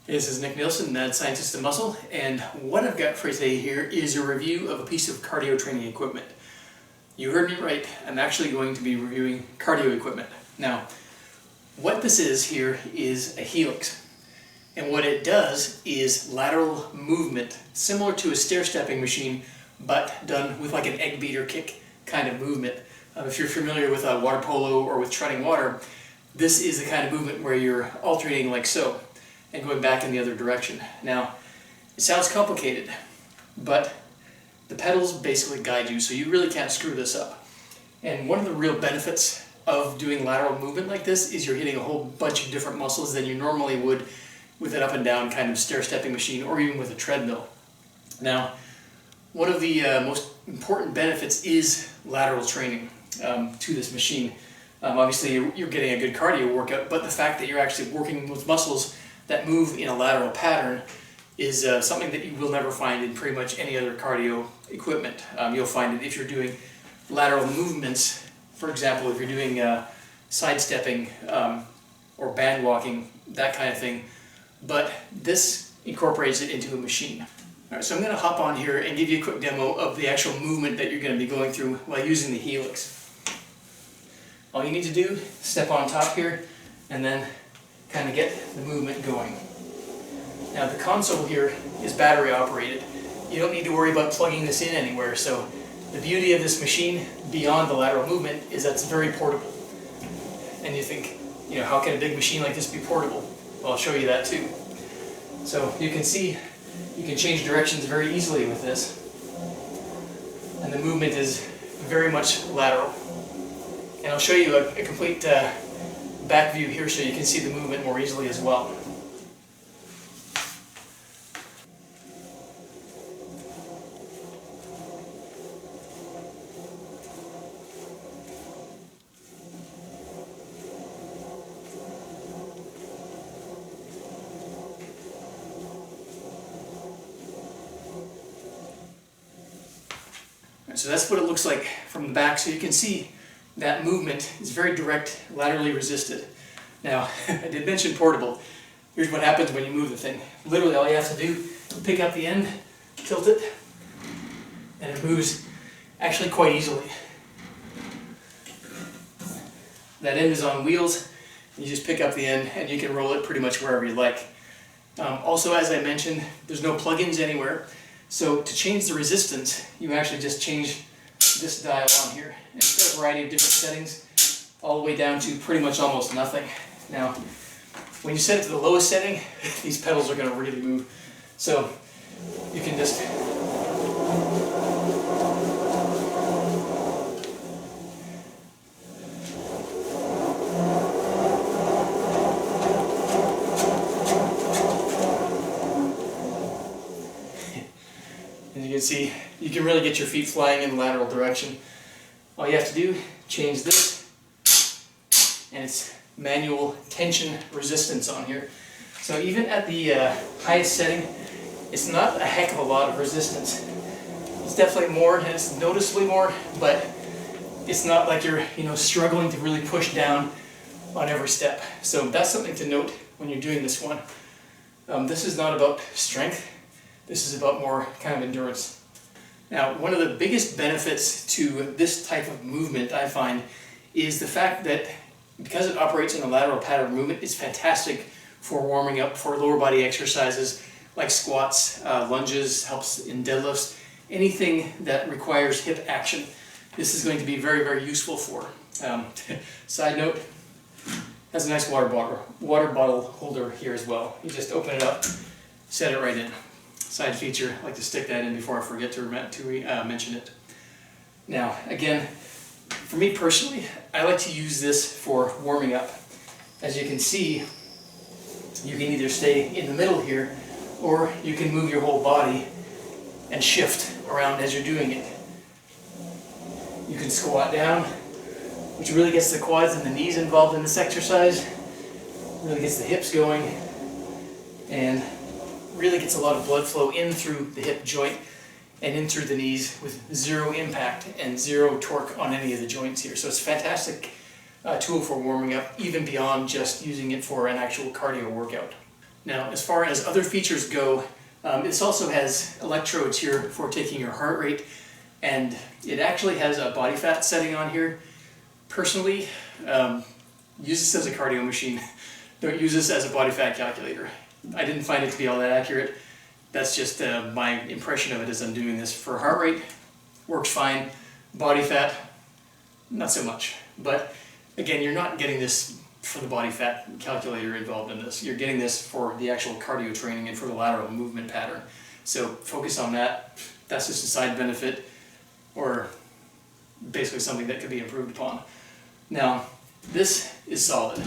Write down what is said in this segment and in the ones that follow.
This is Nick Nielsen, Mad Scientist of Muscle, and what I've got for you today here is a review of a piece of cardio training equipment. You heard me right, I'm actually going to be reviewing cardio equipment. Now, what this is here is a Helix, and what it does is lateral movement, similar to a stair-stepping machine, but done with like an egg beater kick kind of movement. If you're familiar with water polo or with treading water, this is the kind of movement where you're alternating like so, and going back in the other direction. Now, it sounds complicated, but the pedals basically guide you, so you really can't screw this up. And one of the real benefits of doing lateral movement like this is you're hitting a whole bunch of different muscles than you normally would with an up and down kind of stair-stepping machine or even with a treadmill. Now, one of the most important benefits is lateral training to this machine. Obviously, you're getting a good cardio workout, but the fact that you're actually working with muscles that move in a lateral pattern is something that you will never find in pretty much any other cardio equipment. You'll find it if you're doing lateral movements, for example, if you're doing sidestepping or band walking, that kind of thing, but this incorporates it into a machine. All right, so I'm going to hop on here and give you a quick demo of the actual movement that you're going to be going through while using the Helix. All you need to do, step on top here and then kind of get the movement going. Now the console here is battery operated. You don't need to worry about plugging this in anywhere, so the beauty of this machine beyond the lateral movement is that it's very portable. And you think, you know, how can a big machine like this be portable? Well, I'll show you that too. So you can see you can change directions very easily with this, and the movement is very much lateral. And I'll show you a complete back view here so you can see the movement more easily as well. So that's what it looks like from the back. So you can see that movement is very direct, laterally resisted. Now, I did mention portable. Here's what happens when you move the thing. Literally all you have to do, pick up the end, tilt it, and it moves actually quite easily. That end is on wheels. You just pick up the end and you can roll it pretty much wherever you like. Also, as I mentioned, there's no plugins anywhere. So to change the resistance, you actually just change this dial on here. And it's got a variety of different settings, all the way down to pretty much almost nothing. Now, when you set it to the lowest setting, these pedals are going to really move. So you can just as you can see, you can really get your feet flying in the lateral direction. All you have to do, change this, and it's manual tension resistance on here. So even at the highest setting, it's not a heck of a lot of resistance. It's definitely more, and it's noticeably more, but it's not like you're struggling to really push down on every step. So that's something to note when you're doing this one. This is not about strength. This is about more kind of endurance. Now, one of the biggest benefits to this type of movement, I find, is the fact that because it operates in a lateral pattern movement, it's fantastic for warming up for lower body exercises like squats, lunges, helps in deadlifts, anything that requires hip action. This is going to be very, very useful for. Side note, has a nice water bottle holder here as well. You just open it up, set it right in. Side feature, I like to stick that in before I forget to mention it. Now, again, for me personally, I like to use this for warming up. As you can see, you can either stay in the middle here, or you can move your whole body and shift around as you're doing it. You can squat down, which really gets the quads and the knees involved in this exercise, really gets the hips going, and really gets a lot of blood flow in through the hip joint and in through the knees with zero impact and zero torque on any of the joints here. So it's a fantastic tool for warming up, even beyond just using it for an actual cardio workout. Now, as far as other features go, this also has electrodes here for taking your heart rate, and it actually has a body fat setting on here. Personally, use this as a cardio machine. Don't use this as a body fat calculator. I didn't find it to be all that accurate. That's just my impression of it as I'm doing this. For heart rate, works fine. Body fat, not so much. But again, you're not getting this for the body fat calculator involved in this. You're getting this for the actual cardio training and for the lateral movement pattern. So focus on that. That's just a side benefit, or basically something that could be improved upon. Now, this is solid.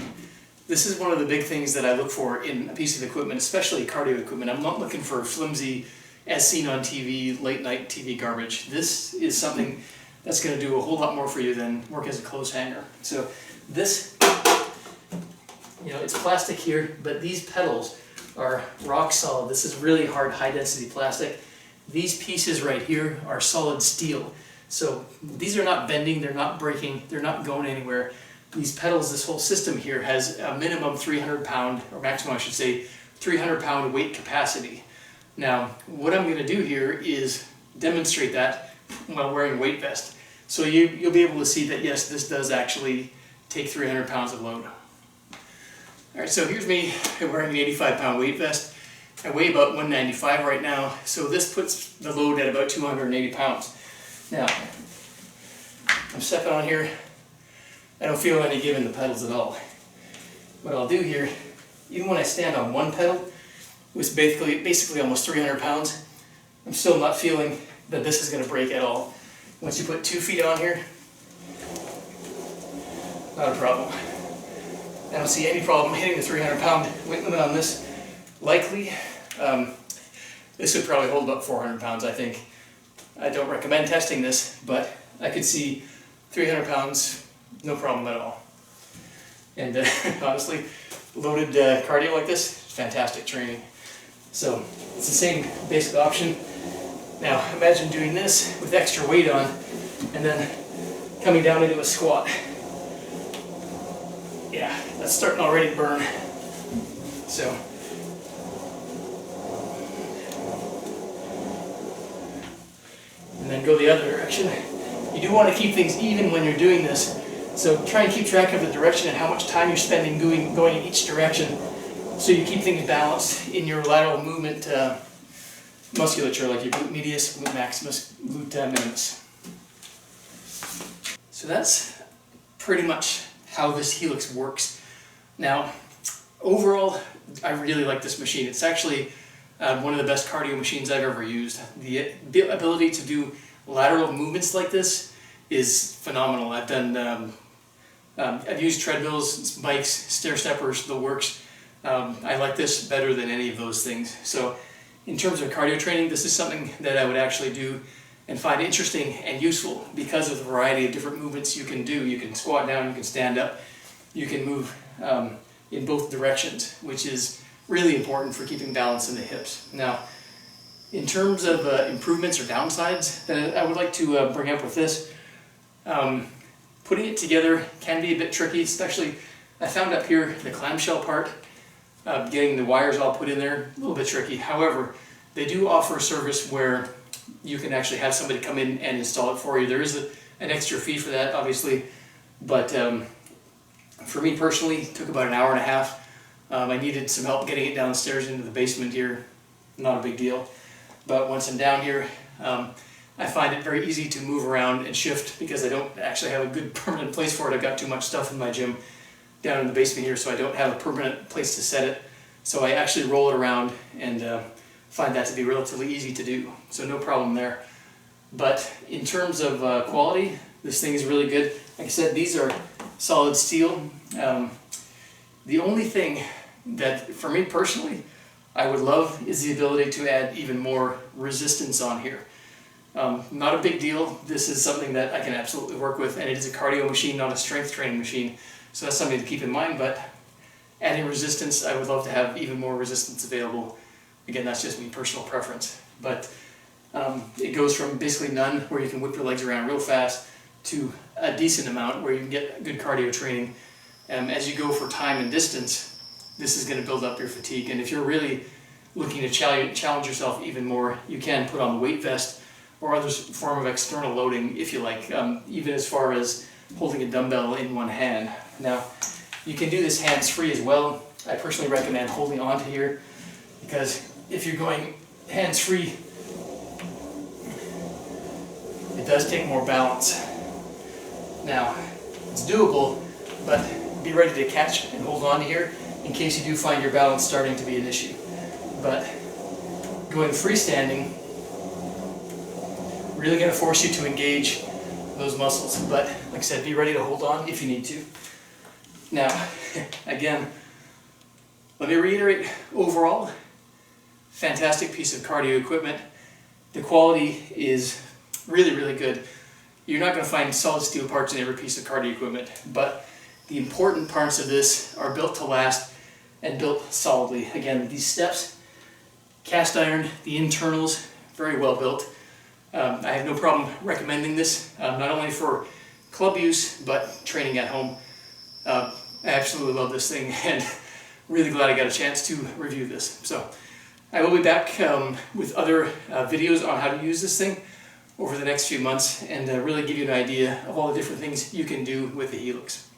This is one of the big things that I look for in a piece of equipment, especially cardio equipment. I'm not looking for flimsy, as seen on TV, late night TV garbage. This is something that's going to do a whole lot more for you than work as a clothes hanger. So this, it's plastic here, but these pedals are rock solid. This is really hard, high density plastic. These pieces right here are solid steel. So these are not bending, they're not breaking, they're not going anywhere. These pedals, this whole system here has a minimum 300 pound, or maximum I should say, 300 pound weight capacity. Now, what I'm going to do here is demonstrate that while wearing a weight vest. So you'll be able to see that yes, this does actually take 300 pounds of load. Alright, so here's me wearing an 85 pound weight vest. I weigh about 195 right now, so this puts the load at about 280 pounds. Now, I'm stepping on here. I don't feel any give in the pedals at all. What I'll do here, even when I stand on one pedal, with basically almost 300 pounds, I'm still not feeling that this is going to break at all. Once you put 2 feet on here, not a problem. I don't see any problem hitting the 300 pound weight limit on this. Likely, this would probably hold about 400 pounds, I think. I don't recommend testing this, but I could see 300 pounds, no problem at all. And honestly, loaded cardio like this, fantastic training. So it's the same basic option. Now imagine doing this with extra weight on and then coming down into a squat. Yeah, that's starting already to burn. So and then go the other direction. You do want to keep things even when you're doing this. So try and keep track of the direction and how much time you're spending going in each direction, so you keep things balanced in your lateral movement musculature, like your glute medius, glute maximus, glute minimus. So that's pretty much how this Helix works. Now, overall, I really like this machine. It's actually one of the best cardio machines I've ever used. The ability to do lateral movements like this is phenomenal. I've done, I've used treadmills, bikes, stair steppers, the works. I like this better than any of those things. So in terms of cardio training, this is something that I would actually do and find interesting and useful because of the variety of different movements you can do. You can squat down, you can stand up, you can move in both directions, which is really important for keeping balance in the hips. Now, in terms of improvements or downsides that I would like to bring up with this, putting it together can be a bit tricky, especially I found up here the clamshell part, getting the wires all put in there, a little bit tricky. However, they do offer a service where you can actually have somebody come in and install it for you. There is an extra fee for that, obviously, but for me personally, it took about an hour and a half. I needed some help getting it downstairs into the basement here, not a big deal. But once I'm down here, I find it very easy to move around and shift because I don't actually have a good permanent place for it. I've got too much stuff in my gym down in the basement here, so I don't have a permanent place to set it. So I actually roll it around and find that to be relatively easy to do. So no problem there. But in terms of quality, this thing is really good. Like I said, these are solid steel. The only thing that, for me personally, I would love is the ability to add even more resistance on here. Not a big deal. This is something that I can absolutely work with, and it is a cardio machine, not a strength training machine. So that's something to keep in mind, but adding resistance, I would love to have even more resistance available. Again, that's just me personal preference. But it goes from basically none, where you can whip your legs around real fast, to a decent amount where you can get good cardio training. As you go for time and distance, this is going to build up your fatigue. And if you're really looking to challenge yourself even more, you can put on the weight vest or other form of external loading if you like, even as far as holding a dumbbell in one hand. Now, you can do this hands-free as well. I personally recommend holding on to here, because if you're going hands-free, it does take more balance. Now, it's doable, but be ready to catch and hold on to here in case you do find your balance starting to be an issue. But going freestanding, really going to force you to engage those muscles. But like I said, be ready to hold on if you need to. Now, again, let me reiterate, overall, fantastic piece of cardio equipment. The quality is really, really good. You're not going to find solid steel parts in every piece of cardio equipment, but the important parts of this are built to last and built solidly. Again, these steps, cast iron, the internals, very well built. I have no problem recommending this, not only for club use, but training at home. I absolutely love this thing, and really glad I got a chance to review this. So I will be back with other videos on how to use this thing over the next few months, and really give you an idea of all the different things you can do with the Helix.